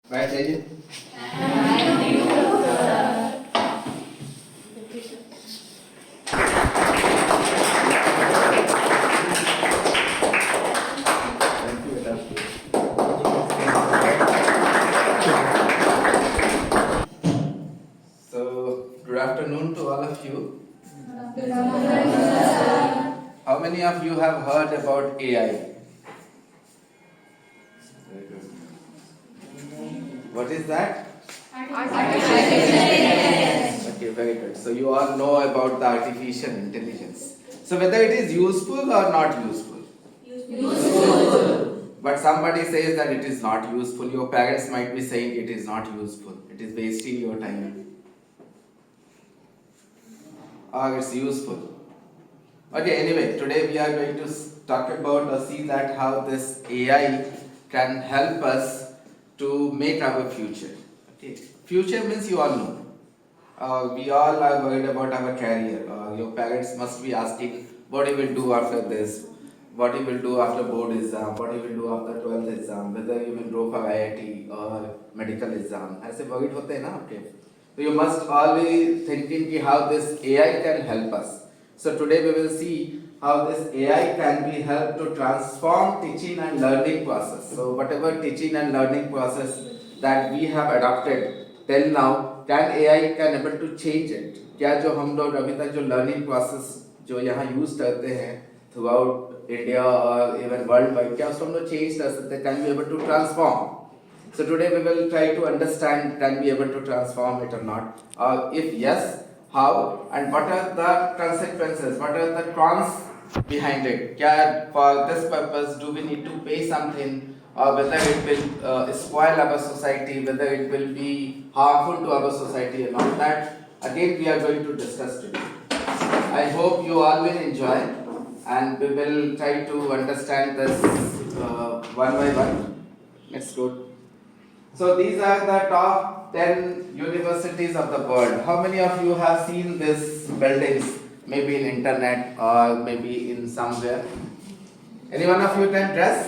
Right, Teju? Thank you, Beta. So, good afternoon to all of you. How many of you have heard about AI? Very good. What is that? Okay, very good. So you all know about the artificial intelligence. So whether it is useful or not useful? But somebody says that it is not useful. Your parents might be saying it is not useful. It is wasting your time. Or it's useful. Okay, anyway, today we are going to talk about or see that how this AI can help us to make our future. Okay, future means you all know. We all are worried about our career. Your parents must be asking what you will do after this, what you will do after board exam, what you will do after 12th exam, whether you will go for IIT or medical exam. ऐसे worried होते हैं ना आपके. So you must always thinking कि how this AI can help us. So today we will see how this AI can be helped to transform teaching and learning process. So whatever teaching and learning process that we have adopted till now, can AI can able to change it? क्या जो हम लोग अभी तक जो learning process जो यहाँ use करते हैं throughout India or even worldwide, क्या उसको हम लोग change कर सकते हैं? Can we able to transform? So today we will try to understand can we able to transform it or not? If yes, how and what are the consequences? What are the cons behind it? क्या for this purpose do we need to pay something? Or whether it will spoil our society, whether it will be harmful to our society and all that, again we are going to discuss today. I hope you all will enjoy and we will try to understand this one by one. Let's go. So these are the top 10 universities of the world. How many of you have seen these buildings? Maybe in internet or maybe in somewhere. Any one of you can guess?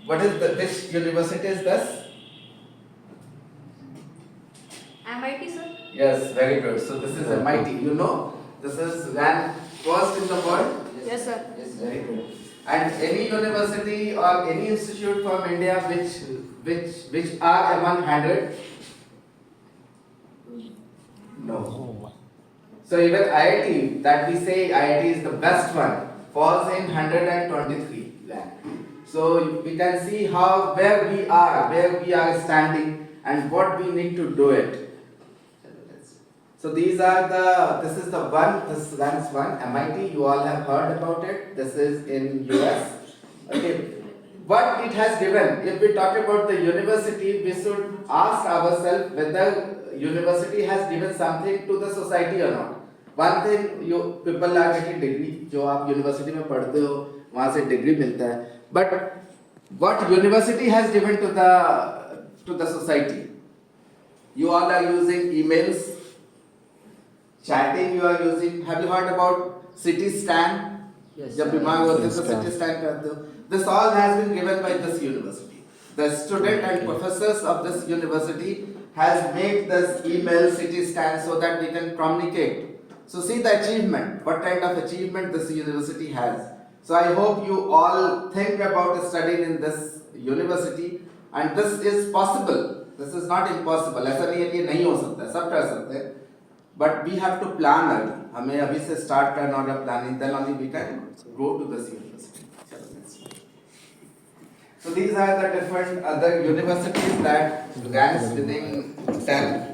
What is which university is this? MIT, sir? Yes, very good. So this is MIT. You know, this is ranked first in the world. Yes, sir. Yes, very good. And any university or any institute from India which are among 100? No. So even IIT that we say IIT is the best one falls in 123 rank. So we can see how where we are standing and what we need to do it. So these are this is the one, this ranks one, MIT, you all have heard about it. This is in US. Okay. What it has given, if we talk about the university, we should ask ourselves whether university has given something to the society or not. One thing you people are getting degree, जो आप university में पढ़ते हो, वहाँ से degree मिलता है. But what university has given to the society? You all are using emails, chatting you are using. Have you heard about CT scan? Yes. जब बीमार होते हो तो CT scan करते हो. This all has been given by this university. The student and professors of this university has made this email CT scan so that we can communicate. So see the achievement, what kind of achievement this university has. So I hope you all think about studying in this university and this is possible. This is not impossible. ऐसा नहीं है कि नहीं हो सकता, सब कर सकते हैं. But we have to plan early. हमें अभी से start करना होगा planning. Then only we can go to this university. So these are the different other universities that ranks within 10.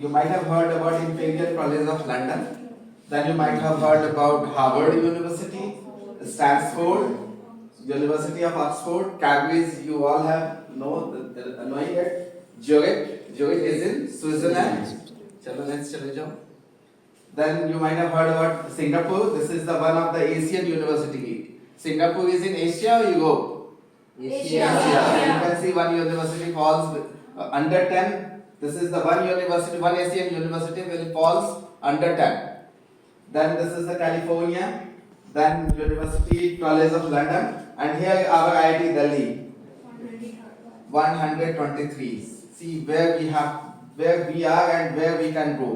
You might have heard about Imperial College of London. Then you might have heard about Harvard University, Stanford, University of Oxford, Cambridge. You all have knowing it. Zurich is in Switzerland. Chalo next chale jao. Then you might have heard about Singapore. This is the one of the Asian university. Singapore is in Asia or Europe? Asia. You can see one university falls under 10. This is the one university, one Asian university will falls under 10. Then this is the California. Then University College of London. And here our IIT Delhi. 123. See where we are and where we can go.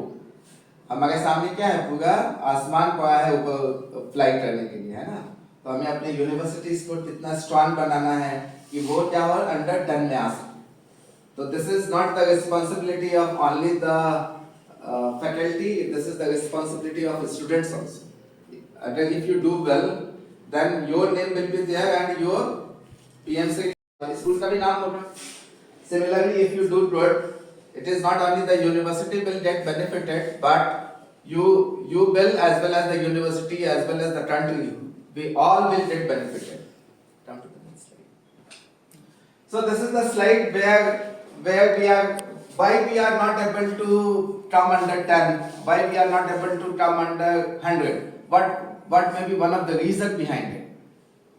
हमारे सामने क्या है, पूरा आसमान पड़ा है ऊपर fly करने के लिए, है ना? तो हमें अपने यूनिवर्सिटीज को कितना स्ट्रॉन्ग बनाना है कि वो क्या हो, अंडर 10 में आ सके. So this is not the responsibility of only the faculty, this is the responsibility of students also. Again, if you do well, then your name will be there and your PMC school का भी नाम होगा. Similarly, if you do good, it is not only the university will get benefited, but you will, as well as the university, as well as the country, we all will get benefited. Come to the next slide. So this is the slide where we are, why we are not able to come under 10, why we are not able to come under 100. What may be one of the reason behind it?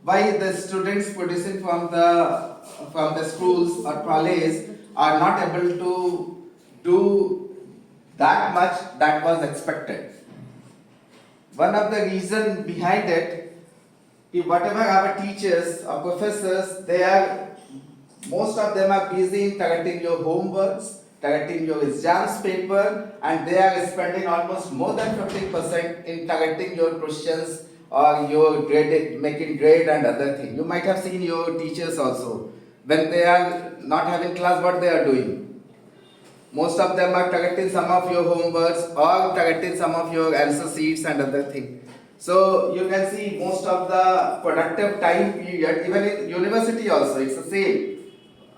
Why the students producing from the schools or colleges are not able to do that much that was expected? One of the reason behind it is whatever our teachers or professors, most of them are busy in correcting your homeworks, correcting your exams paper, and they are spending almost more than 50% in correcting your questions or your making grade and other things. You might have seen your teachers also. When they are not having class, what they are doing? Most of them are correcting some of your homeworks or correcting some of your answer sheets and other things. So you can see most of the productive time period, even in university also, it's the same.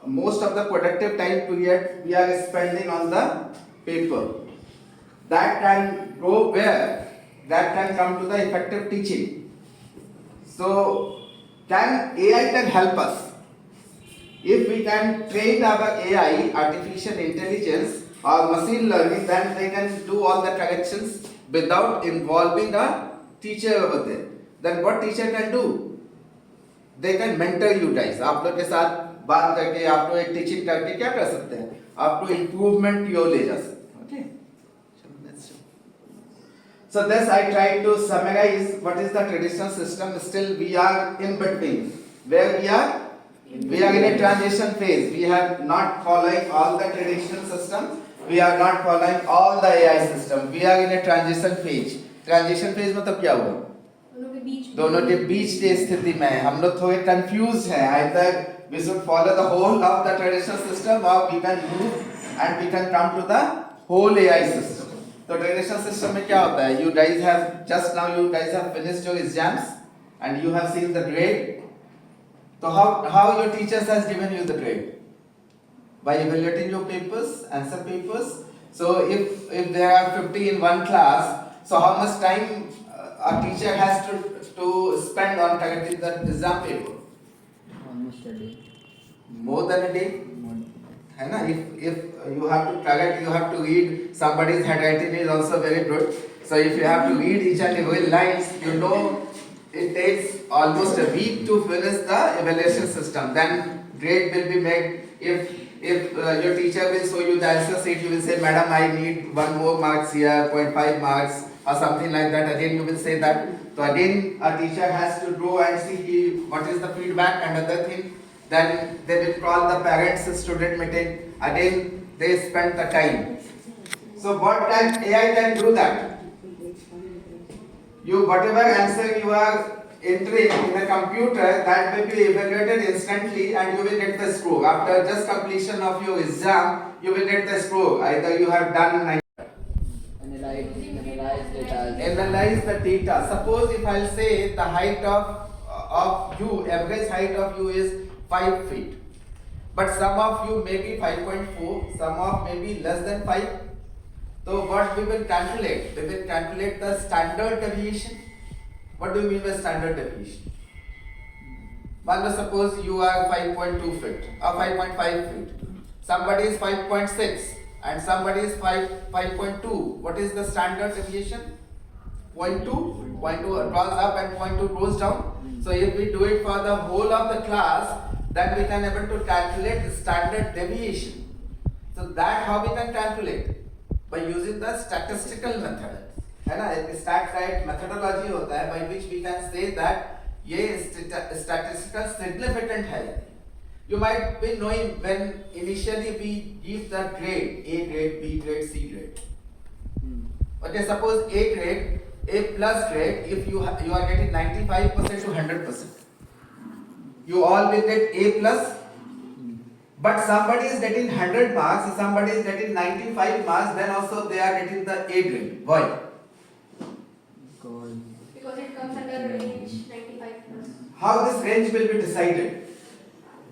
Most of the productive time period we are spending on the paper. That can go where? That can come to the effective teaching. So AI can help us. If we can train our AI, artificial intelligence or machine learning, then they can do all the corrections without involving a teacher over there. Then what teacher can do? They can mentor you guys. आप लोग के साथ बात करके आपको एक teaching करके क्या कर सकते हैं, आपको इम्प्रूवमेंट की ओर ले जा सकते हैं. Okay. So this I tried to summarize what is the traditional system. Still we are in between. Where we are? We are in a transition phase. We are not following all the traditional system. We are not following all the AI system. We are in a transition phase. Transition phase मतलब क्या हुआ? दोनों के बीच की स्थिति में हम लोग थोड़े कंफ्यूज हैं. Either we should follow the whole of the traditional system or we can move and we can come to the whole AI system. तो traditional system में क्या होता है? You guys have just now you guys have finished your exams and you have seen the grade. So how your teachers has given you the grade? By evaluating your papers, answer papers. So if there are 50 in one class, so how much time a teacher has to spend on correcting the exam paper? Almost a day. More than a day. है ना? If you have to correct, you have to read. Somebody's handwriting is also very good. So if you have to read each and every lines, you know it takes almost a week to finish the evaluation system. Then grade will be made. If your teacher will show you the answer sheet, you will say, Madam, I need 1 more marks here, 0.5 marks or something like that. Again, you will say that. So again, a teacher has to go and see what is the feedback and other thing. Then they will call the parents student meeting. Again, they spend the time. So what can AI can do that? You whatever answer you are entering in the computer, that will be evaluated instantly and you will get the score. After just completion of your exam, you will get the score. Either you have done analyze the data. Suppose if I'll say the height of you, average height of you is 5 feet. But some of you may be 5.4, some of maybe less than 5. So what we will calculate? We will calculate the standard deviation. What do you mean by standard deviation? Suppose you are 5.2 feet or 5.5 feet. Somebody is 5.6 and somebody is 5.2. What is the standard deviation? 0.2 goes up and 0.2 goes down. So if we do it for the whole of the class, then we can able to calculate the standard deviation. So that how we can calculate? By using the statistical method. है ना? एक StatRight methodology होता है by which we can say that ये statistical significant है. You might be knowing when initially we give the grade, A grade, B grade, C grade. Okay, suppose A grade, A plus grade, if you you are getting 95% to 100%, you all will get A plus. But somebody is getting 100 marks, somebody is getting 95 marks, then also they are getting the A grade. Why? God. Because it comes under range 95 plus. How this range will be decided?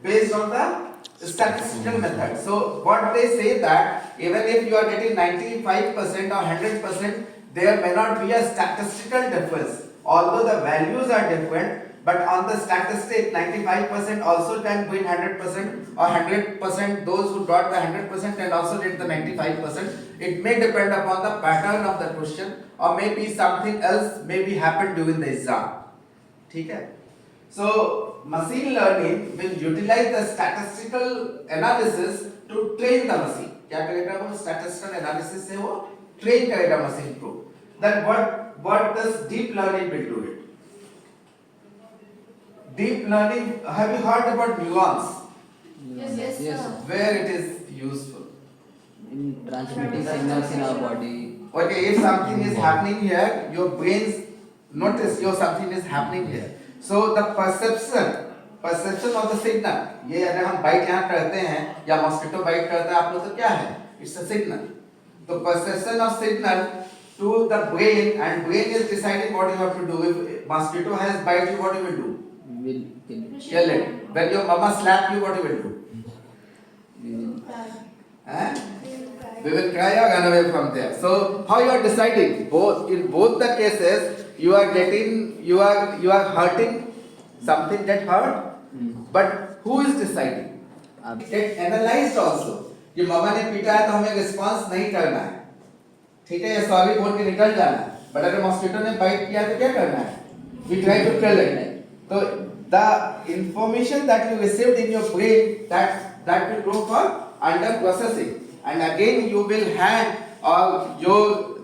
Based on the statistical method. So what they say that even if you are getting 95% or 100%, there may not be a statistical difference. Although the values are different, but on the statistic 95% also can win 100% or 100% those who got the 100% can also get the 95%. It may depend upon the pattern of the question or maybe something else may be happened during the exam. ठीक है? So machine learning will utilize the statistical analysis to train the machine. क्या करेगा वो? Statistical analysis से वो train करेगा machine को. Then what does deep learning will do it? Deep learning, have you heard about nuance? Yes, yes, Yes, sir. Where it is useful? In transmitting signals in our body. Okay, if something is happening here, your brains notice something is happening here. So the perception of the signal, ये अगर हम bite यहाँ करते हैं या mosquito bite करता है आप लोग तो क्या है? It's a signal. तो perception of signal to the brain and brain is deciding what you have to do. If mosquito has bite you, what you will do? Will kill. Kill it. When your mama slap you, what you will do? We will. Eh? We will cry or run away from there. So how you are deciding? In both the cases, you are hurting. Something get hurt. But who is deciding? आप Get analyzed also. कि मम्मा ने पीटा है तो हमें response नहीं करना है. ठीक है, ये सॉरी बोल के निकल जाना है. But अगर मॉस्किटो ने बाइट किया तो क्या करना है? We try to kill it. So the information that you received in your brain that will go for under processing. And again you will have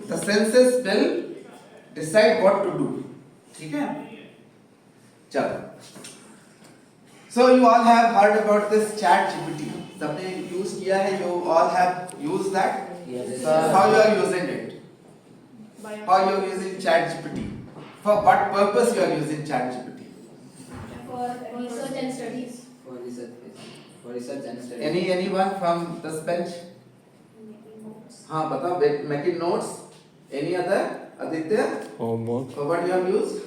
the senses will decide what to do. ठीक है? चलो. So you all have heard about this chat GPT. सबने use किया है? You all have used that? Yes. How you are using it? How you are using chat GPT? For what purpose you are using chat GPT? For research and studies. for research and study. Anyone from this bench? हाँ बताओ. Making notes. Any other? Aditya? Homework. For what you have used?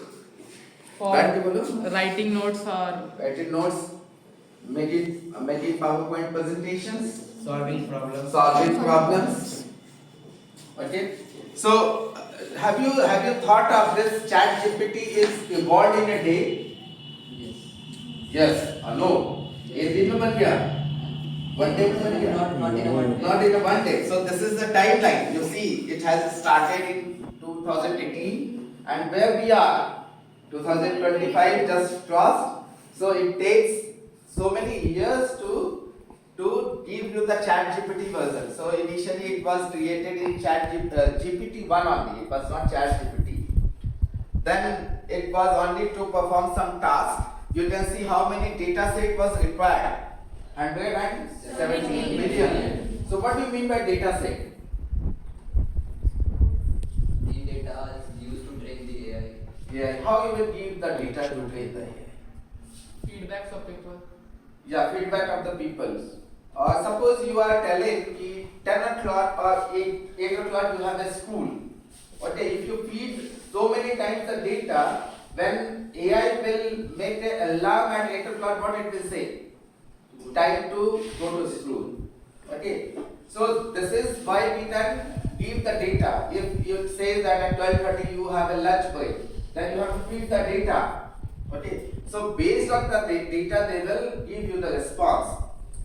For बैठ के बोलो. writing notes or Writing notes. Making PowerPoint presentations. Solving problems. Solving problems. Okay. So have you thought of this chat GPT is evolved in a day? Yes. Yes or no? एक दिन में बन गया? One day में बन गया? Not in a one day. Not in a one day. So this is the timeline. You see, it has started in 2018, and where we are, 2025 just crossed. So it takes so many years to give you the Chat GPT version. So initially it was created in GPT-1 only. It was not Chat GPT. Then it was only to perform some task. You can see how many data set was required. 117 million. So what do you mean by data set? The data is used to train the AI. Yeah, how you will give the data to train the AI? feedbacks of people. Yeah, feedback of the people. Or suppose you are telling कि 10 o'clock or 8 o'clock you have a school. Okay, if you feed so many times the data, when AI will make an alarm at 8 o'clock, what it will say? Time to go to school. Okay, so this is why we can give the data. If you say that at 12:30 you have a lunch break, then you have to feed the data. Okay, so based on the data they will give you the response.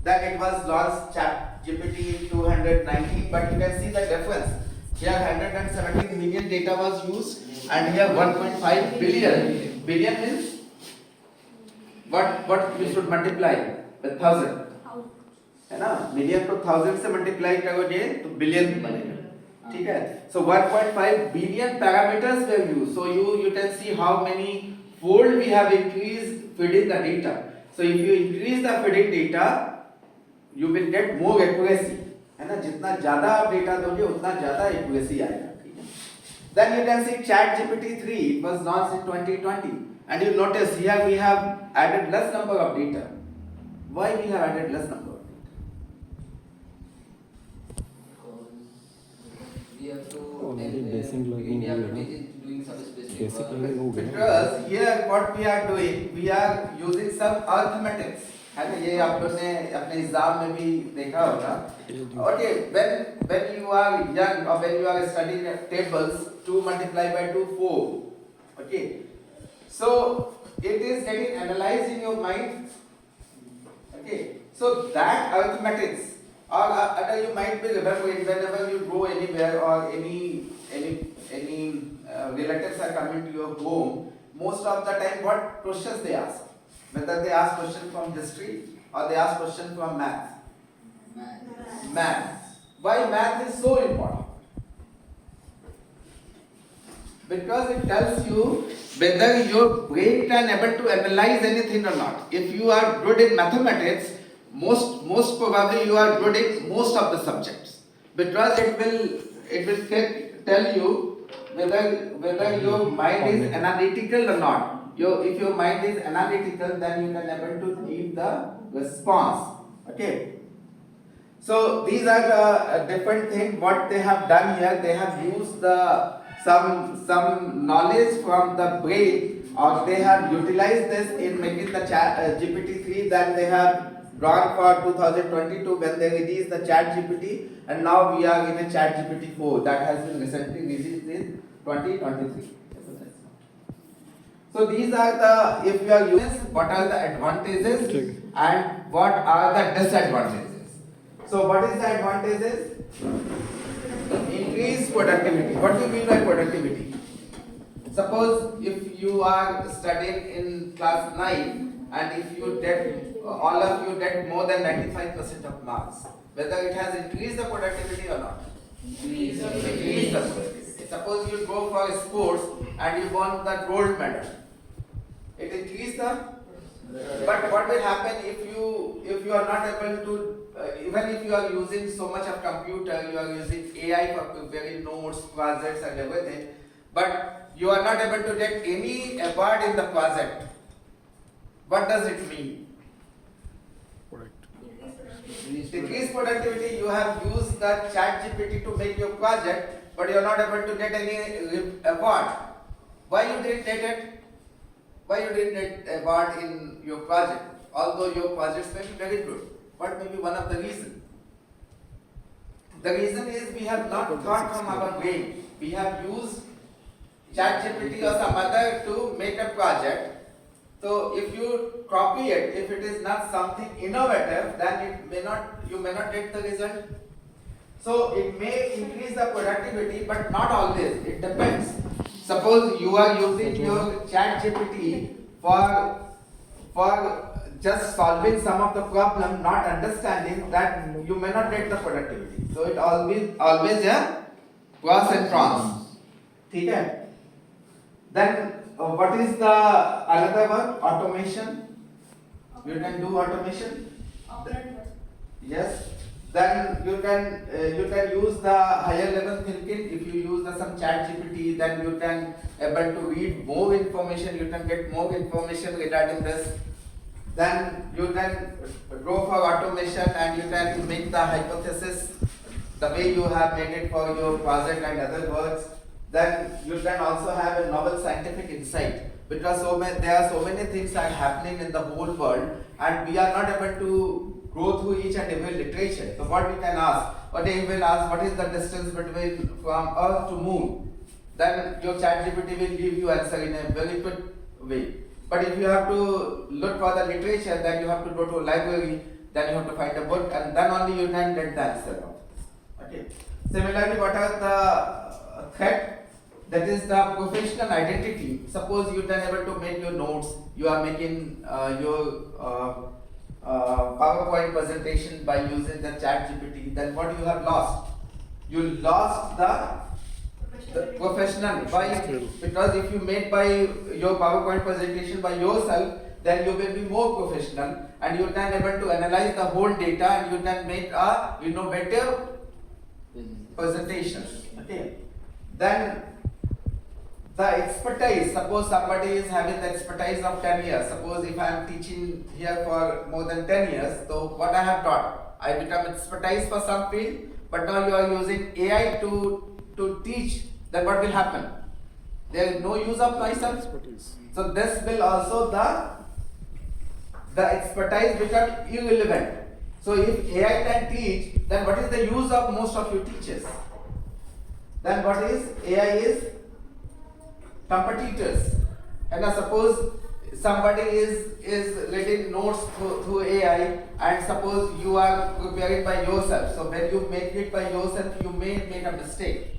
Then it was launched Chat GPT in 219, but you can see the difference. Here 117 million data was used, and here 1.5 billion. Billion means what we should multiply with 1000. है ना? Million को 1000 से multiply करोगे तो billion बनेगा. ठीक है? So 1.5 billion parameters were used. So you can see how many fold we have increased feeding the data. So if you increase the feeding data, you will get more accuracy. है ना, जितना ज़्यादा आप data दोगे उतना ज़्यादा accuracy आएगा. Then you can see ChatGPT 3. It was launched in 2020, and you notice here we have added less number of data. Why we have added less number of data? We have to Oh, tell ये basic learning we have हो to गया teach it doing some specific Basic work. learning हो गया. Because here what we are doing, we are using some arithmetics. है ना, ये आप लोगों ने अपने एग्जाम में भी देखा होगा. Okay, when you are young or when you are studying tables, 2 multiplied by 2, 4. Okay, so it is getting analyzed in your mind. Okay, so that arithmetics, or you might be remembering whenever you go anywhere or any relatives are coming to your home, most of the time what questions they ask? Whether they ask question from history or they ask question from math. Math. Why math is so important? Because it tells you whether your brain can able to analyze anything or not. If you are good in mathematics, most probably you are good in most of the subjects, because it will tell you whether your mind is analytical or not. If your mind is analytical, then you can able to give the response. Okay. So these are the different things what they have done here. They have used some knowledge from the brain, or they have utilized this in making the GPT-3 that they have drawn for 2022 when they released the ChatGPT, and now we are in a ChatGPT 4 that has been recently released in 2023. So these are the, if you are using, what are the advantages and what are the disadvantages. So what is the advantages? Increase productivity. What do you mean by productivity? Suppose if you are studying in class 9 and if you get, all of you get more than 95% of marks, whether it has increased the productivity or not? Increased the productivity. Suppose you go for sports and you won the gold medal. It increased the, but what will happen if you are not able to, even if you are using so much of computer, you are using AI for preparing notes, projects and everything, but you are not able to get any award in the project. What does it mean? Decrease productivity. You have used the ChatGPT to make your project, but you are not able to get any award. Why you didn't get it? Why you didn't get award in your project? Although your projects may be very good. What may be one of the reasons? The reason is we have not thought from our brain. We have used ChatGPT or some other to make a project. So if you copy it, if it is not something innovative, then you may not get the result. So it may increase the productivity, but not always. It depends. Suppose you are using your ChatGPT for just solving some of the problem, not understanding, that you may not get the productivity. So it always a pros and cons. Okay? Then what is the another one? Automation. You can do automation. Yes. Then you can use the higher level thinking. If you use some ChatGPT, then you can able to read more information. You can get more information regarding this. Then you can go for automation and you can make the hypothesis the way you have made it for your project and other works. Then you can also have a novel scientific insight, because there are so many things that are happening in the whole world, and we are not able to go through each and every literature. So what we can ask, or they will ask, what is the distance between from Earth to Moon? Then your ChatGPT will give you answer in a very quick way. But if you have to look for the literature, then you have to go to a library, then you have to find a book, and then only you can get the answer of this. Okay. Similarly, what are the threat? That is the professional identity. Suppose you are able to make your notes, you are making your PowerPoint presentation by using the ChatGPT, then what you have lost? You lost the professional. Why? Because if you made by your PowerPoint presentation by yourself, then you will be more professional and you can able to analyze the whole data and you can make a innovative presentations. Okay. Then the expertise, suppose somebody is having the expertise of 10 years. Suppose if I am teaching here for more than 10 years, so what I have taught, I become expertise for some field, but now you are using AI to teach, then what will happen? There is no use of myself. So this will also the expertise become irrelevant. So if AI can teach, then what is the use of most of your teachers? Then what is AI is competitors. And now suppose somebody is reading notes through AI and suppose you are preparing by yourself. So when you make it by yourself, you may make a mistake.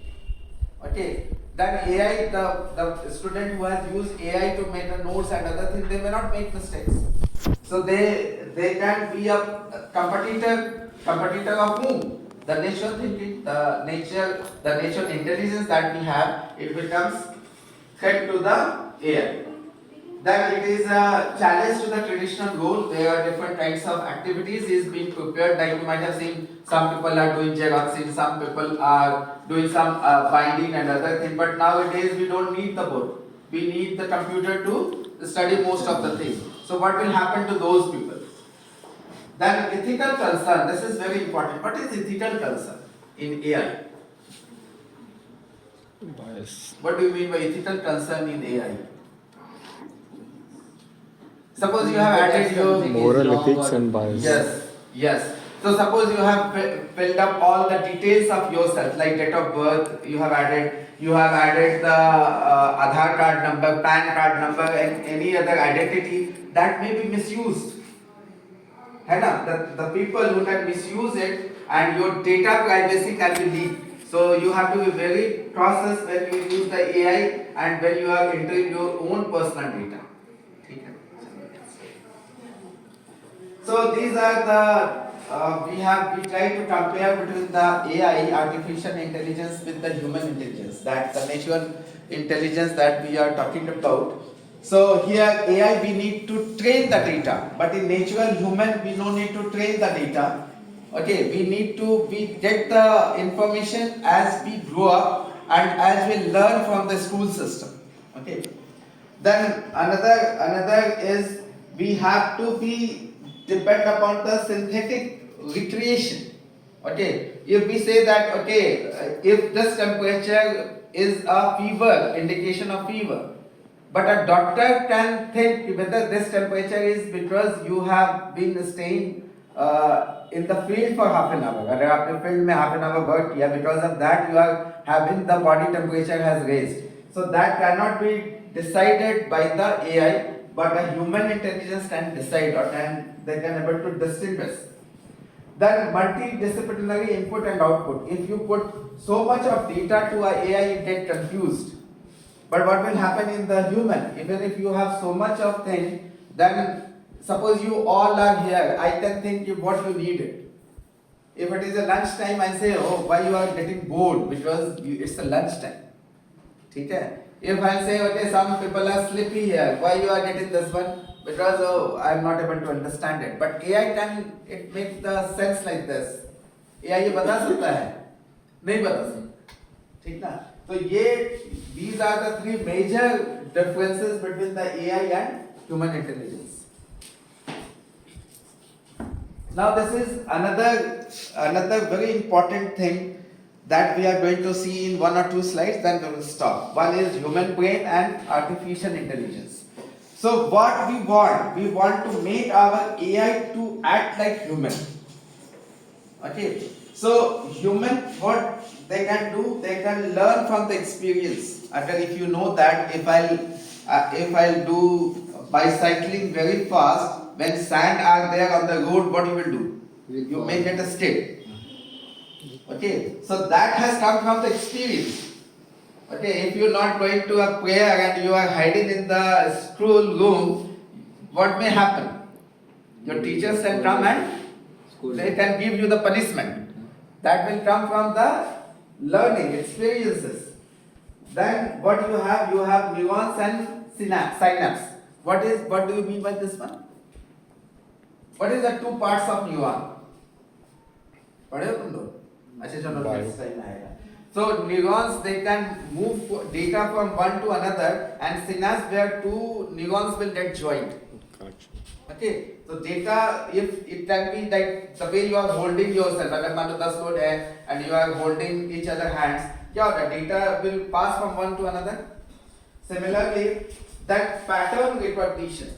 Okay. Then AI, the student who has used AI to make the notes and other things, they may not make mistakes. So they can be a competitor of whom? The natural thinking, the natural intelligence that we have, it becomes threat to the AI. Then it is a challenge to the traditional role. There are different kinds of activities is being prepared. Like you might have seen, some people are doing xeroxing, some people are doing some binding and other things. But nowadays we don't need the board. We need the computer to study most of the things. So what will happen to those people? Then ethical concern. This is very important. What is ethical concern in AI? Bias. What do you mean by ethical concern in AI? Suppose you have added your Moral ethics and bias. Yes. So suppose you have filled up all the details of yourself, like date of birth. You have added the Aadhaar card number, PAN card number, and any other identity that may be misused. है ना? The people who can misuse it and your data privacy can be leaked. So you have to be very cautious when you use the AI and when you are entering your own personal data. So these are the we try to compare between the AI, artificial intelligence, with the human intelligence, that the natural intelligence that we are talking about. So here AI we need to train the data, but in natural human we no need to train the data. Okay, we get the information as we grow up and as we learn from the school system. Okay. Then another is we have to be depend upon the synthetic recreation. Okay, if we say that if this temperature is a fever, indication of fever, but a doctor can think whether this temperature is because you have been staying in the field for half an hour. अगर आपने field में half an hour work किया, because of that you are having the body temperature has raised. So that cannot be decided by the AI, but a human intelligence can decide, or they can able to distinguish. Then multidisciplinary input and output. If you put so much of data to a AI, it get confused. But what will happen in the human? Even if you have so much of thing, then suppose you all are here, I can think what you needed. If it is a lunch time, I say, oh, why you are getting bored? Because it's a lunch time. Okay? If I say, okay, some people are sleepy here, why you are getting this one? Because I am not able to understand it. But AI it makes the sense like this. AI ये बता सकता है? नहीं बता सकता. ठीक ना? तो these are the three major differences between the AI and human intelligence. Now this is another very important thing that we are going to see in one or two slides, then we will stop. One is human brain and artificial intelligence. So what we want to make our AI to act like human. Okay. So human, what they can do, they can learn from the experience. If you know that if I'll do bicycling very fast, when sand are there on the road, what you will do? You may get a skid. Okay, so that has come from the experience. Okay, if you are not going to a prayer and you are hiding in the school room, what may happen? Your teachers can come and they can give you the punishment. That will come from the learning experiences. Then what you have neurons and synapse. What do you mean by this one? What is the two parts of neuron? पढ़े हो तुम लोग? अच्छा चलो Bio. next time आएगा. So neurons they can move data from one to another, and synapse where two neurons will get joined. Connection. Okay, so data, if it can be like the way you are holding yourself, अगर मान लो 10 लोग है and you are holding each other hands, क्या होगा? Data will pass from one to another. Similarly, that pattern recognition.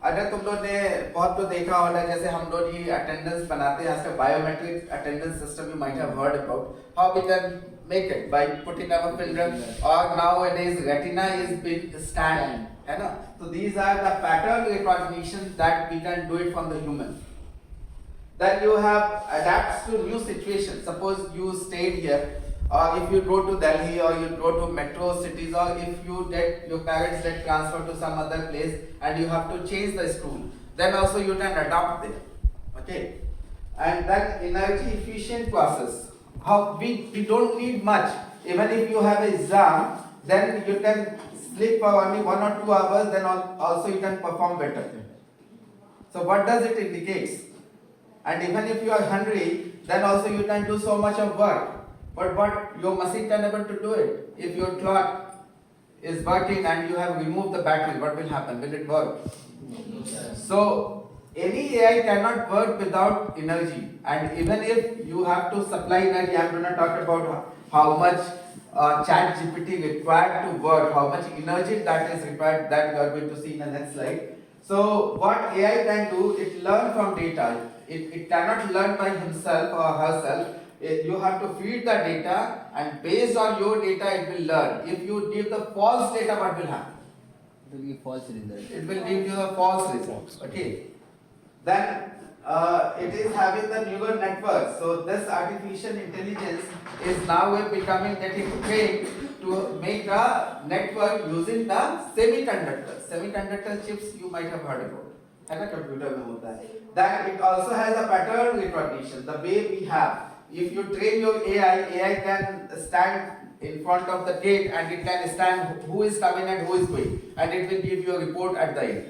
अगर तुम लोग ने बहुत तो देखा होगा, जैसे हम लोग ये अटेंडेंस बनाते हैं, इसका biometric attendance system you might have heard about. How we can make it by putting our finger, or nowadays retina is being scanned, है ना? So these are the pattern recognition that we can do it from the human. Then you have adapts to new situations. Suppose you stayed here, or if you go to Delhi, or you go to metro cities, or if you get your parents get transferred to some other place and you have to change the school, then also you can adapt there. Okay, and then energy efficient process. How we don't need much. Even if you have an exam, then you can sleep for only 1 or 2 hours. Then also you can perform better. So what does it indicate? And even if you are hungry, then also you can do so much of work. But what your machine can able to do it? If your clock is working and you have removed the battery, what will happen? Will it work? So any AI cannot work without energy. And even if you have to supply energy, I'm going to talk about how much ChatGPT required to work, how much energy that is required, that you are going to see in the next slide. So what AI can do, it learn from data. It cannot learn by himself or herself. You have to feed the data, and based on your data it will learn. If you give the false data, what will happen? It will give false result. It will give you a false result. Okay. Then it is having the neural network. So this artificial intelligence is now getting trained to make a network using the semiconductors. Semiconductor chips you might have heard about. है ना, computer में होता है. Then it also has a pattern recognition. The way we have. If you train your AI can stand in front of the gate and it can stand who is coming and who is going, and it will give you a report at the end.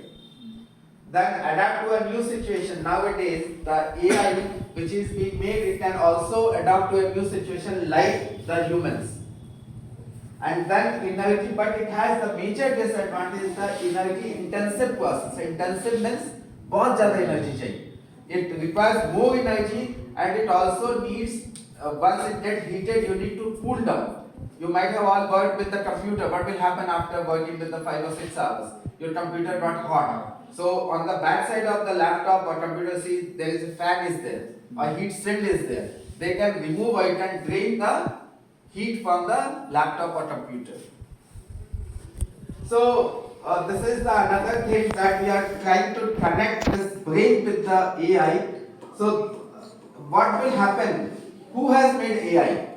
Then adapt to a new situation. Nowadays, the AI which is being made, it can also adapt to a new situation like the humans. And then energy, but it has the major disadvantage, the energy intensive process. Intensive means बहुत ज़्यादा energy चाहिए. It requires more energy, and it also needs, once it gets heated, you need to cool down. You might have all worked with the computer. What will happen after working with the 5 or 6 hours? Your computer got hot. So on the back side of the laptop or computer, see there is a fan is there, a heat shield is there. They can remove or you can drain the heat from the laptop or computer. So this is the another thing that we are trying to connect this brain with the AI. So what will happen? Who has made AI?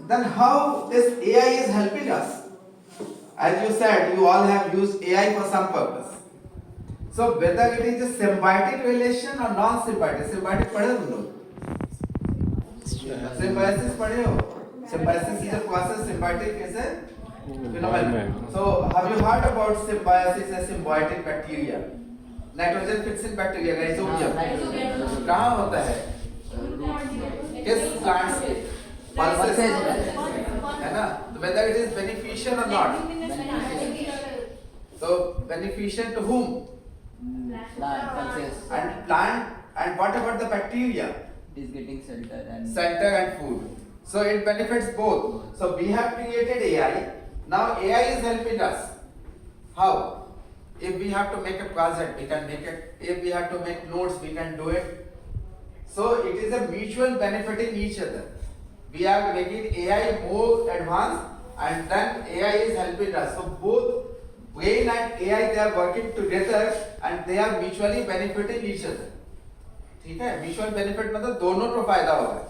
Then how this AI is helping us? As you said, you all have used AI for some purpose. So whether it is a symbiotic relation or non-symbiotic, symbiotic पढ़े हो तुम लोग? Symbiosis पढ़े हो? Symbiosis is a process, symbiotic is a phenomenon. So have you heard about symbiosis as symbiotic bacteria? Nitrogen fixing bacteria, rhizobium. कहाँ होता है? किस plants के? Pulses है ना? Whether it is beneficial or not. So beneficial to whom? Plant, pulses. And plant, and what about the bacteria? It is getting Center and food. So it benefits both. So we have created AI. Now AI is helping us. How? If we have to make a project, we can make it. If we have to make notes, we can do it. So it is a mutual benefiting each other. We are making AI more advanced, and then AI is helping us. So both brain and AI, they are working together and they are mutually benefiting each other. ठीक है? Mutual benefit मतलब दोनों को फायदा होगा.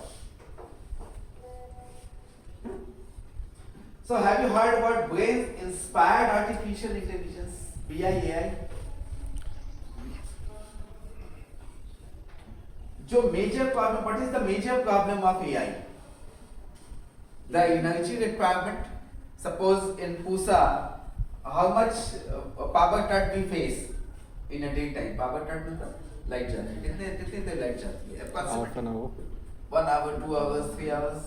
So have you heard about brain inspired artificial intelligence, BIAI? जो major problem, what is the major problem of AI? The energy requirement. Suppose in Pusa, how much power cut we face in a day time? Power cut मतलब light जाने कितने कितने देर light जाती है? Half an hour. 1 hour, 2 hours, 3 hours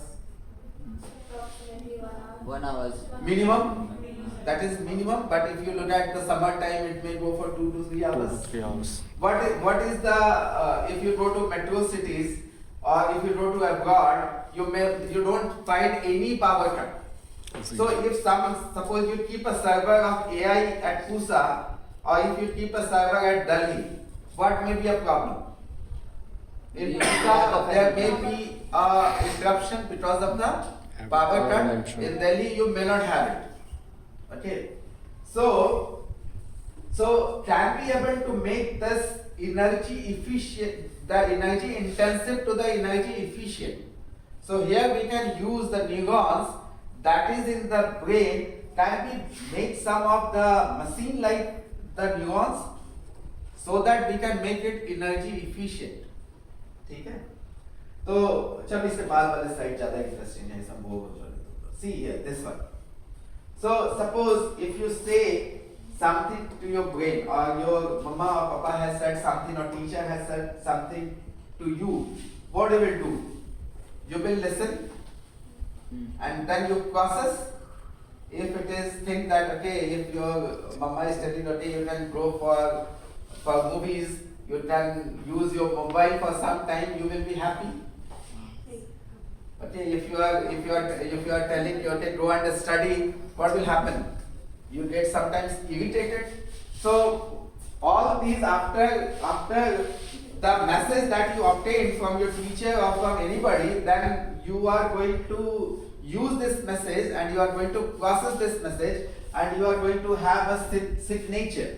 Approximately 1 hour. 1 hour. minimum. That is minimum. But if you look at the summer time, it may go for 2 to 3 2 hours. to 3 hours. What is the if you go to metro cities or if you go to abroad, you don't find any power cut. So if suppose you keep a server of AI at Pusa or if you keep a server at Delhi, what may be a problem? In Pusa there may be a interruption because of the power I'm cut. sure. In Delhi you may not have it. Okay, so can we able to make this energy efficient, the energy intensive to the energy efficient? So here we can use the neurons that is in the brain. Can we make some of the machine like the neurons so that we can make it energy efficient? ठीक है? तो जब इसके बाद वाले side ज्यादा interesting है, सब वो हो जाएगा. See here, this one. So suppose if you say something to your brain or your mama or papa has said something or teacher has said something to you, what you will do? You will listen and then you process. If it is think that okay, if your mama is telling okay, you can go for movies, you can use your mobile for some time, you will be happy. Okay, if you are telling you okay, go and study, what will happen? You get sometimes irritated. So all these after the message that you obtain from your teacher or from anybody, then you are going to use this message and you are going to process this message and you are going to have a signature.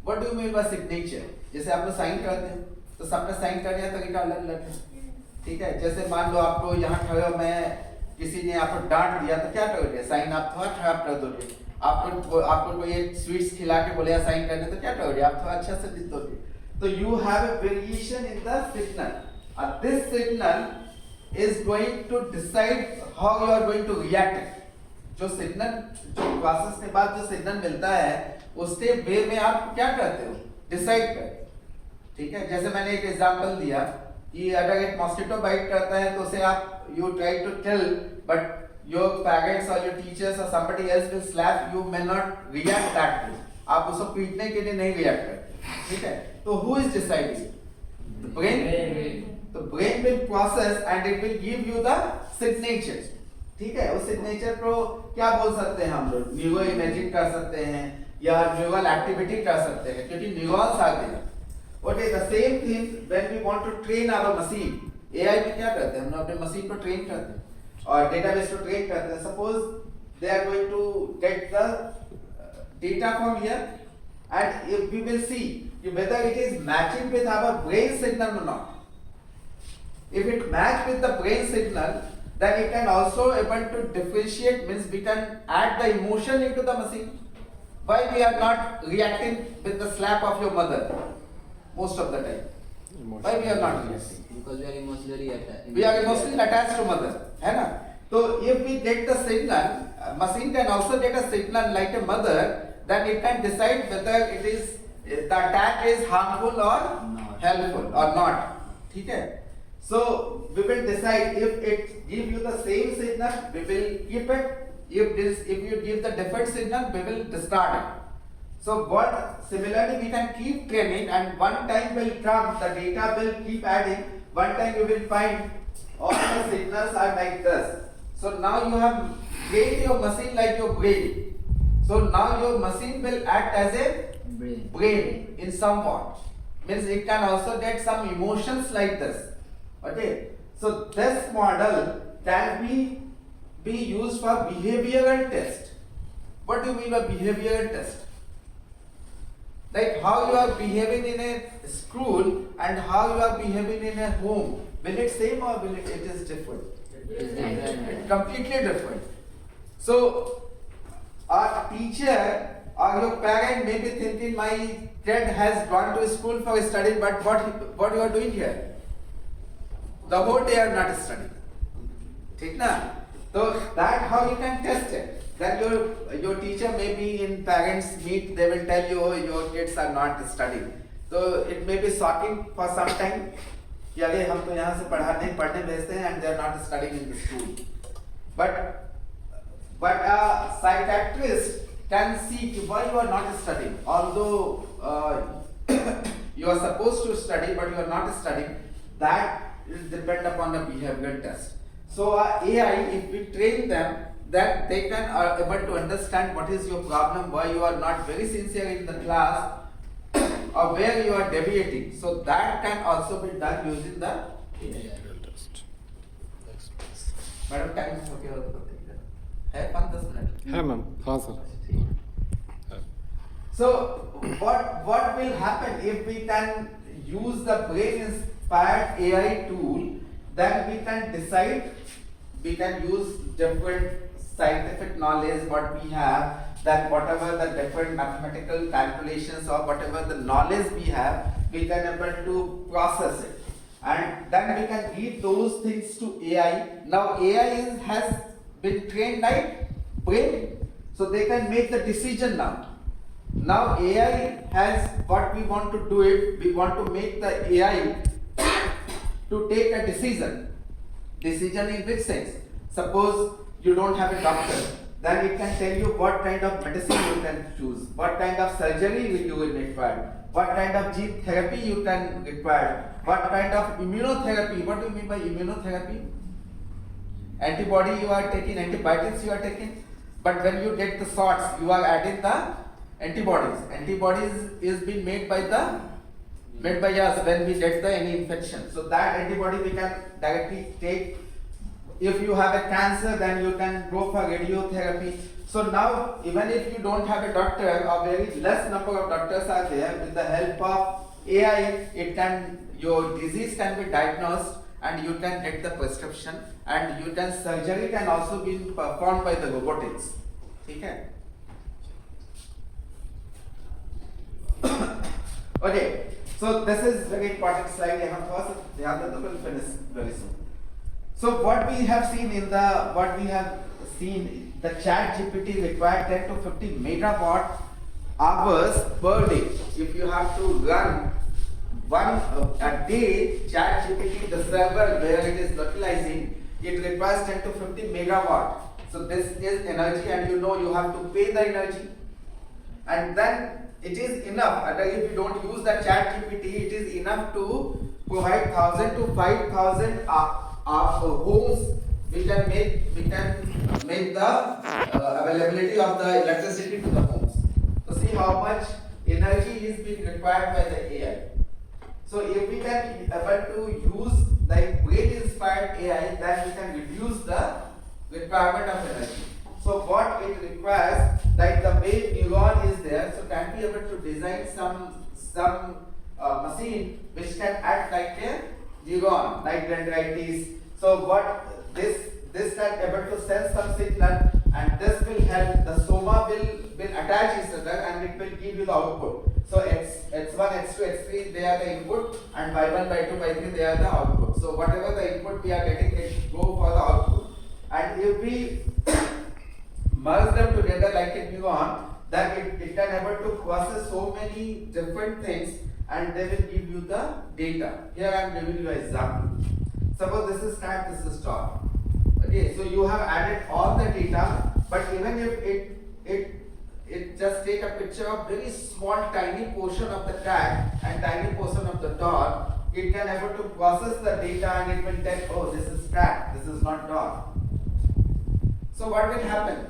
What do you mean by signature? जैसे आप लोग sign करते हैं तो सबका sign करने का तरीका अलग अलग है. ठीक है, जैसे मान लो आपको यहाँ खड़े हो, मैं किसी ने आपको डांट दिया तो क्या करोगे? साइन आप थोड़ा खराब कर दोगे. आपको कोई एक स्वीट्स खिला के बोले साइन करने तो क्या करोगे? आप थोड़ा अच्छा से लिख दोगे. तो you have a variation in the signal. This signal is going to decide how you are going to react. जो सिग्नल जो क्लासेस के बाद जो सिग्नल मिलता है उसके वे में आप क्या करते हो? डिसाइड करते हो. ठीक है, जैसे मैंने एक एग्जांपल दिया कि अगर एक मॉस्किटो बाइट करता है तो उसे आप you try to tell but your parents और योर टीचर्स और somebody else will slap, you may not react that way. आप उसको पीटने के लिए नहीं रिएक्ट करते. ठीक है, तो who is deciding? The brain. The brain will process and it will give you the signature. ठीक है, उस सिग्नेचर को क्या बोल सकते हैं हम लोग? न्यूरो इमेजिंग कर सकते हैं या न्यूरल एक्टिविटी कर सकते हैं क्योंकि न्यूरॉन्स आ गए. Okay, the same thing when we want to train our machine. AI में क्या करते हैं? हम अपने मशीन को ट्रेन करते हैं और डेटाबेस को ट्रेन करते हैं. Suppose they are going to get the data from here and if we will see whether it is matching with our brain signal or not. If it match with the brain signal, then it can also able to differentiate, means we can add the emotion into the machine. Why we are not reacting with the slap of your mother most of the time? Why we are not reacting? Because we are emotionally attached. We are emotionally attached to mother, है ना? So if we get the signal, machine can also get a signal like a mother, then it can decide whether it is the attack is harmful or helpful or not. ठीक है? So we will decide if it give you the same signal, we will keep it. If you give the different signal, we will discard it. So what similarly we can keep training and one time will come, the data will keep adding. One time you will find all the signals are like this. So now you have trained your machine like your brain. So now your machine will act as a brain in somewhat. Means it can also get some emotions like this. Okay. So this model can be used for behavioral test. What do you mean by behavioral test? Like how you are behaving in a school and how you are behaving in a home. Will it same or will it is different? It's completely different. So a teacher or your parent may be thinking my kid has gone to school for study, but what you are doing here? The whole day are not studying. ठीक ना? So that how you can test it. Then your teacher maybe in parents meet, they will tell you, oh, your kids are not studying. So it may be shocking for some time कि अरे हम तो यहाँ से पढ़ने भेजते हैं and they are not studying in the school. But a psychiatrist can see why you are not studying. Although you are supposed to study, but you are not studying. That will depend upon a behavioral test. So AI, if we train them, that they can are able to understand what is your problem, why you are not very sincere in the class, or where you are deviating. So that can also be done using the AI. Madam, time is okay. है 5-10 minute है ma'am हाँ sir So what will happen if we can use the brain inspired AI tool? Then we can decide, we can use different scientific knowledge what we have, that whatever the different mathematical calculations or whatever the knowledge we have, we can able to process it, and then we can give those things to AI. Now AI has been trained like brain, so they can make the decision now. Now AI has what we want to do it. We want to make the AI to take a decision. Decision in which sense? Suppose you don't have a doctor, then it can tell you what kind of medicine you can choose, what kind of surgery you will require, what kind of gene therapy you can require, what kind of immunotherapy. What do you mean by immunotherapy? Antibody you are taking, antibiotics you are taking, but when you get the shots, you are adding the antibodies. Antibodies is being made by us when we get the any infection. So that antibody we can directly take. If you have a cancer, then you can go for radiotherapy. So now, even if you don't have a doctor, or very less number of doctors are there, with the help of AI, your disease can be diagnosed, and you can get the prescription, and surgery can also be performed by the robotics. Okay. Okay, so this is very important slide. The other will finish very soon. So what we have seen the chat GPT require 10 to 50 megawatt hours per day. If you have to run a day, chat GPT, the server where it is utilizing, it requires 10 to 50 megawatt. So this is energy, and you have to pay the energy, and then it is enough. And if you don't use the chat GPT, it is enough to provide 1,000 to 5,000 homes. We can make the availability of the electricity to the homes. So see how much energy is being required by the AI. So if we can be able to use the brain inspired AI, then we can reduce the requirement of energy. So what it requires, like the way neuron is there, so can be able to design some machine which can act like a neuron, like dendrites. So what this can able to sense some signal, and this will help the soma will attach each other, and it will give you the output. So x1, x2, x3 they are the input, and y1, y2, y3 they are the output. So whatever the input we are getting, it go for the output. And if we merge them together like a neuron, then it can able to process so many different things, and they will give you the data. Here I am giving you an example. Suppose this is cat, this is dog. Okay, so you have added all the data, but even if it just take a picture of very small tiny portion of the cat and tiny portion of the dog, it can able to process the data, and it will tell, oh, this is cat, this is not dog. So what will happen?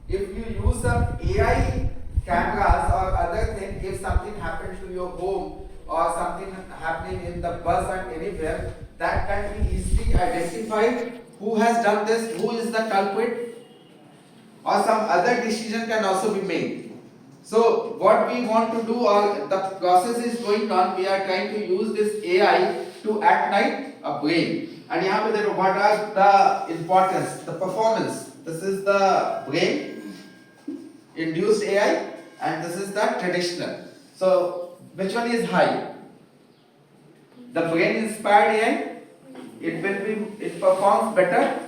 If you use some AI cameras or other thing, if something happens to your home or something happening in the bus or anywhere, that can be easily identified who has done this, who is the culprit, or some other decision can also be made. So what we want to do, or the process is going on, we are trying to use this AI to act like a brain. And here we देखो what are the importance, the performance. This is the brain induced AI, and this is the traditional. So which one is high? The brain inspired AI, it performs better.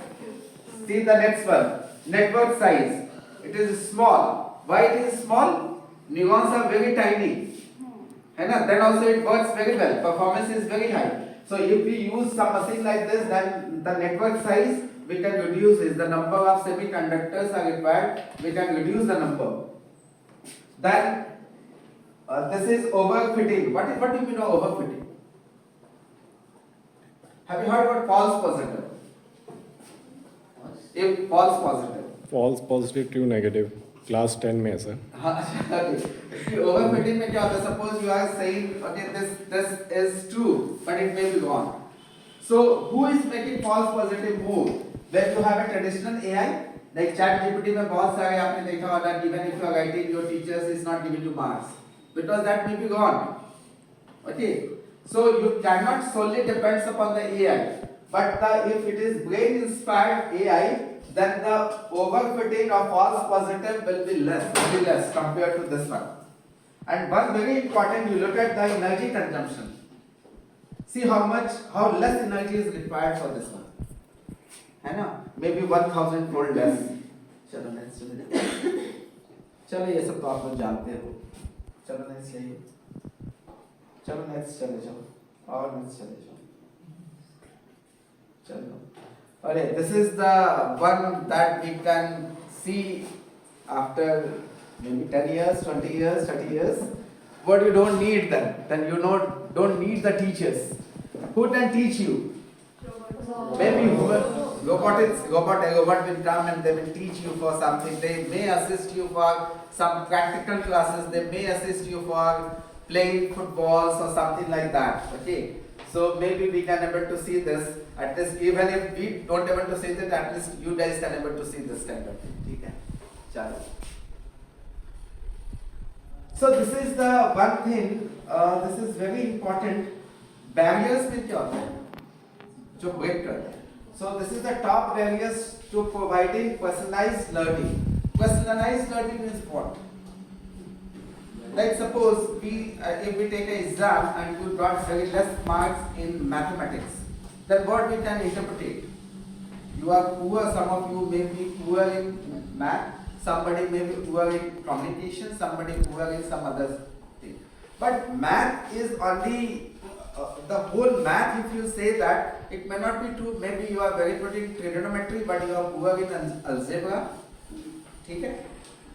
See the next one. Network size. It is small. Why it is small? Neurons are very tiny. And then also it works very well. Performance is very high. So if we use some machine like this, then the network size we can reduce is the number of semiconductors are required. We can reduce the number. Then this is overfitting. What do you mean of overfitting? Have you heard about false positive? If false positive. False positive true negative class 10 में है sir. Overfitting में क्या होता है? Suppose you are saying okay this is true but it may be wrong. So who is making false positive move? When you have a traditional AI like ChatGPT में बहुत सारे आपने देखा होगा even if you are writing your teachers is not giving you marks because that may be wrong. Okay. So you cannot solely depend upon the AI, but if it is brain inspired AI, then the overfitting of false positive will be less compared to this one. And one very important, you look at the energy consumption. See how less energy is required for this one. है ना? Maybe 1000-fold less. चलो next चलिए. चलो ये सब तो आप लोग जानते हो. चलो next चलिए. चलो next चले जाओ और next चले जाओ. चलो. Alright, this is the one that we can see after maybe 10 years, 20 years, 30 years. What you don't need then you don't need the teachers. Who can teach you? Maybe robot will come and they will teach you for something. They may assist you for some practical classes. They may assist you for playing footballs or something like that. Okay. So maybe we can able to see this. At least even if we don't able to see that, at least you guys can able to see this kind of thing. ठीक है? चलो. So this is the one thing. This is very important. Barriers में क्या होता है? जो break करते हैं. So this is the top barriers to providing personalized learning. Personalized learning is what? Like suppose if we take an exam and you got very less marks in mathematics, then what we can interpret? You are poor, some of you may be poor in math, somebody may be poor in communication, somebody poor in some other thing. But math is only, the whole math, if you say that, it may not be true. Maybe you are very good in trigonometry, but you are poor in algebra. ठीक है?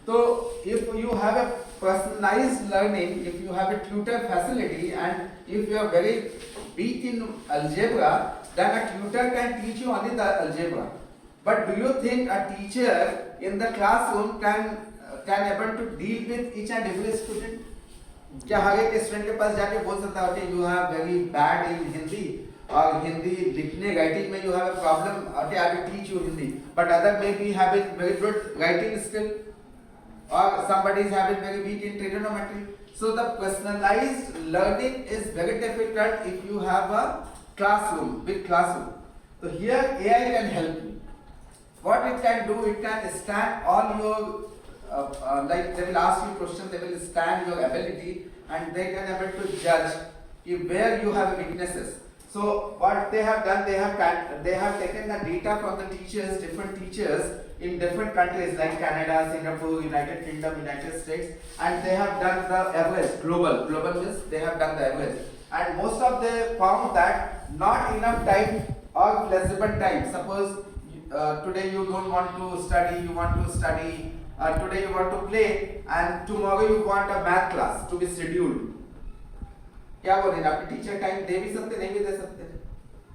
So if you have a personalized learning, if you have a tutor facility and if you are very weak in algebra, then a tutor can teach you only the algebra. But do you think a teacher in the classroom can able to deal with each and every student? क्या हर एक student के पास जाके बोल सकता है कि you are very bad in Hindi और हिंदी लिखने राइटिंग में you have a problem, okay I will teach you Hindi, but other may be having very good writing skill or somebody is having very weak in trigonometry. So the personalized learning is very difficult if you have a classroom, big classroom. So here AI can help you. What it can do, it can scan all your like they will ask you questions, they will scan your ability and they can able to judge where you have weaknesses. So what they have done, they have taken the data from the teachers, different teachers in different countries like Canada, Singapore, United Kingdom, United States, and they have done the average, global means they have done the average. And most of them found that not enough time or flexible time. Suppose today you don't want to study, you want to study, today you want to play, and tomorrow you want a math class to be scheduled. क्या बोल रहे हैं आपके teacher time दे भी सकते नहीं भी दे सकते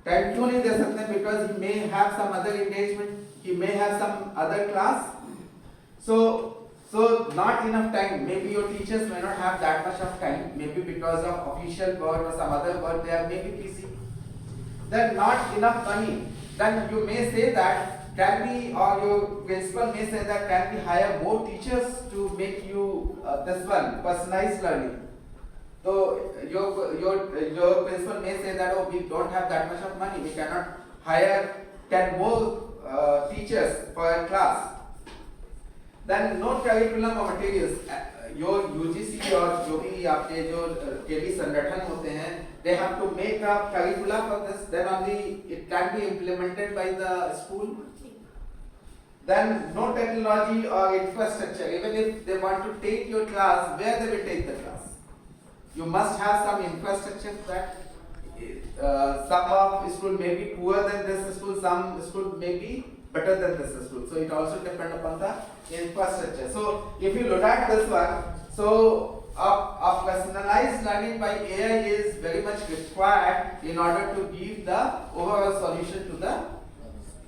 टाइम क्यों नहीं दे सकते because he may have some other engagement, he may have some other class, so not enough time. Maybe your teachers may not have that much of time, maybe because of official work or some other work they are maybe busy, then not enough money. Then you may say that can we, or your principal may say that can we hire more teachers to make you this one personalized learning. So your principal may say that we don't have that much of money, we cannot hire 10 more teachers for a class. Then no curriculum or materials. Your UGC और जो भी आपके जो केवी संगठन होते हैं, they have to make a curricula for this. Then only it can be implemented by the school. then no technology or infrastructure. Even if they want to take your class, where they will take the class? You must have some infrastructure that some of school may be poorer than this school, some school may be better than this school. So it also depends upon the infrastructure. So if you look at this one, so a personalized learning by AI is very much required in order to give the overall solution to the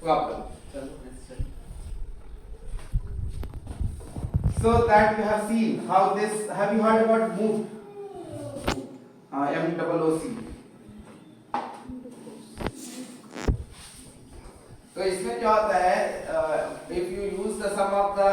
problem. So that you have seen how this, have you heard about MOOC? MOOC. तो इसमें क्या होता है, if you use the some of the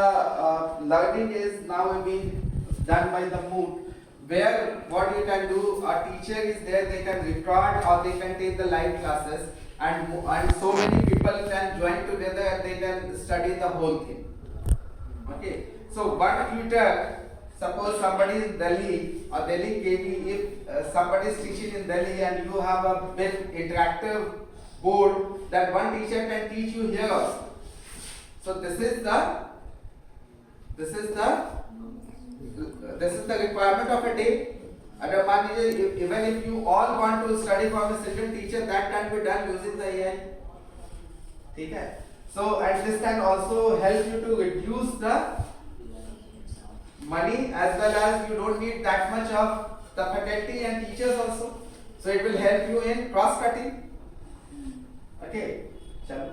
learning is now being done by the MOOC, where what you can do, a teacher is there, they can record or they can take the live classes, and so many people can join together and they can study the whole thing. Okay, so one tutor, suppose somebody in Delhi or Delhi KB, if somebody is teaching in Delhi and you have a big interactive board, that one teacher can teach you here also. So this is the requirement of a day. अगर मान लीजिए, even if you all want to study from a single teacher, that can be done using the AI. ठीक है? So and this can also help you to reduce the money, as well as you don't need that much of the faculty and teachers also. So it will help you in cross cutting. Okay, chalo.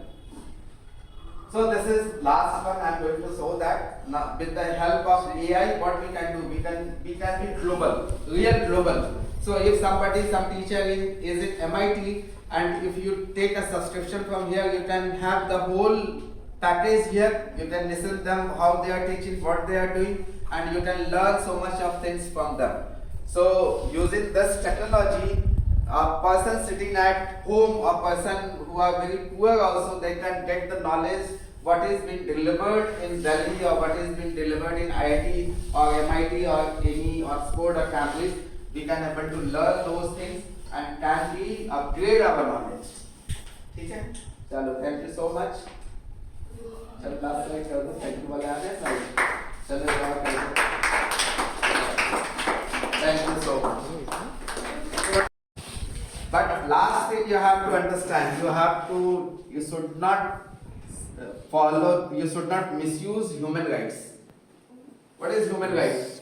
So this is last one. I am going to show that now with the help of AI, what we can do, we can be global, real global. So if some teacher is in MIT, and if you take a subscription from here, you can have the whole package here. You can listen them how they are teaching, what they are doing, and you can learn so much of things from them. So using this technology, a person sitting at home, a person who are very poor also, they can get the knowledge what is being delivered in Delhi or what is being delivered in IIT or MIT or any Oxford or Cambridge. We can able to learn those things and can be upgrade our knowledge. ठीक है? चलो, thank you so much. चलो last slide कर दो. Thank you वाले आ गए slide. चलो एक और कर दो. Thank you so much. But last thing you have to understand, you should not you should not misuse human rights. What is human rights?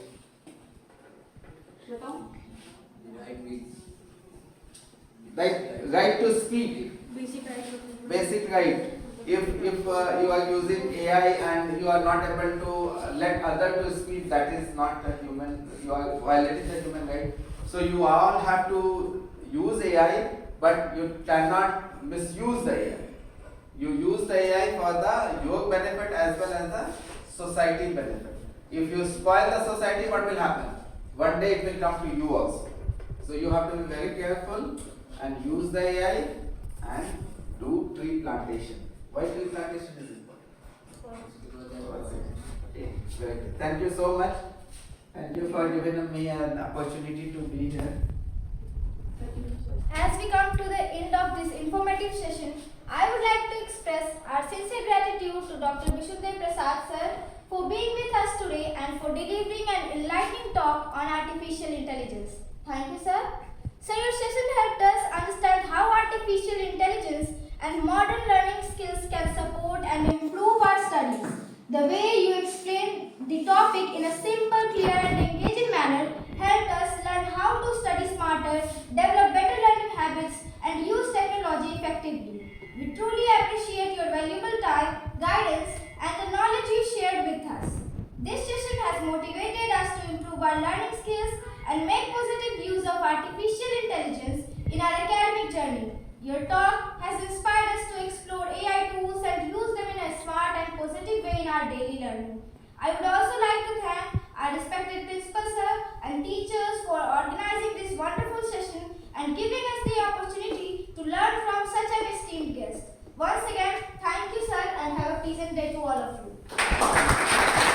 Like right to speak, basic right. If you are using AI and you are not able to let other to speak, that is not a human. You are violating the human right. So you all have to use AI, but you cannot misuse the AI. You use the AI for your benefit as well as the society benefit. If you spoil the society, what will happen? One day it will come to you also. So you have to be very careful and use the AI and do tree plantation. Why tree plantation is important? Okay, very good. Thank you so much. Thank you for giving me an opportunity to be here. As we come to the end of this informative session, I would like to express our sincere gratitude to Dr. Vishuddev Prasad sir for being with us today and for delivering an enlightening talk on artificial intelligence. Thank you, sir. Sir, your session helped us understand how artificial intelligence and modern learning skills can support and improve our studies. The way you explained the topic in a simple, clear and engaging manner helped us learn how to study smarter, develop better learning habits and use technology effectively. We truly appreciate your valuable time, guidance and the knowledge you shared with us. This session has motivated us to improve our learning skills and make positive use of artificial intelligence in our academic journey. Your talk has inspired us to explore AI tools and use them in a smart and positive way in our daily learning. I would also like to thank our respected principal sir and teachers for organizing this wonderful session and giving us the opportunity to learn from such an esteemed guest. Once again, thank you sir and have a pleasant day to all of you.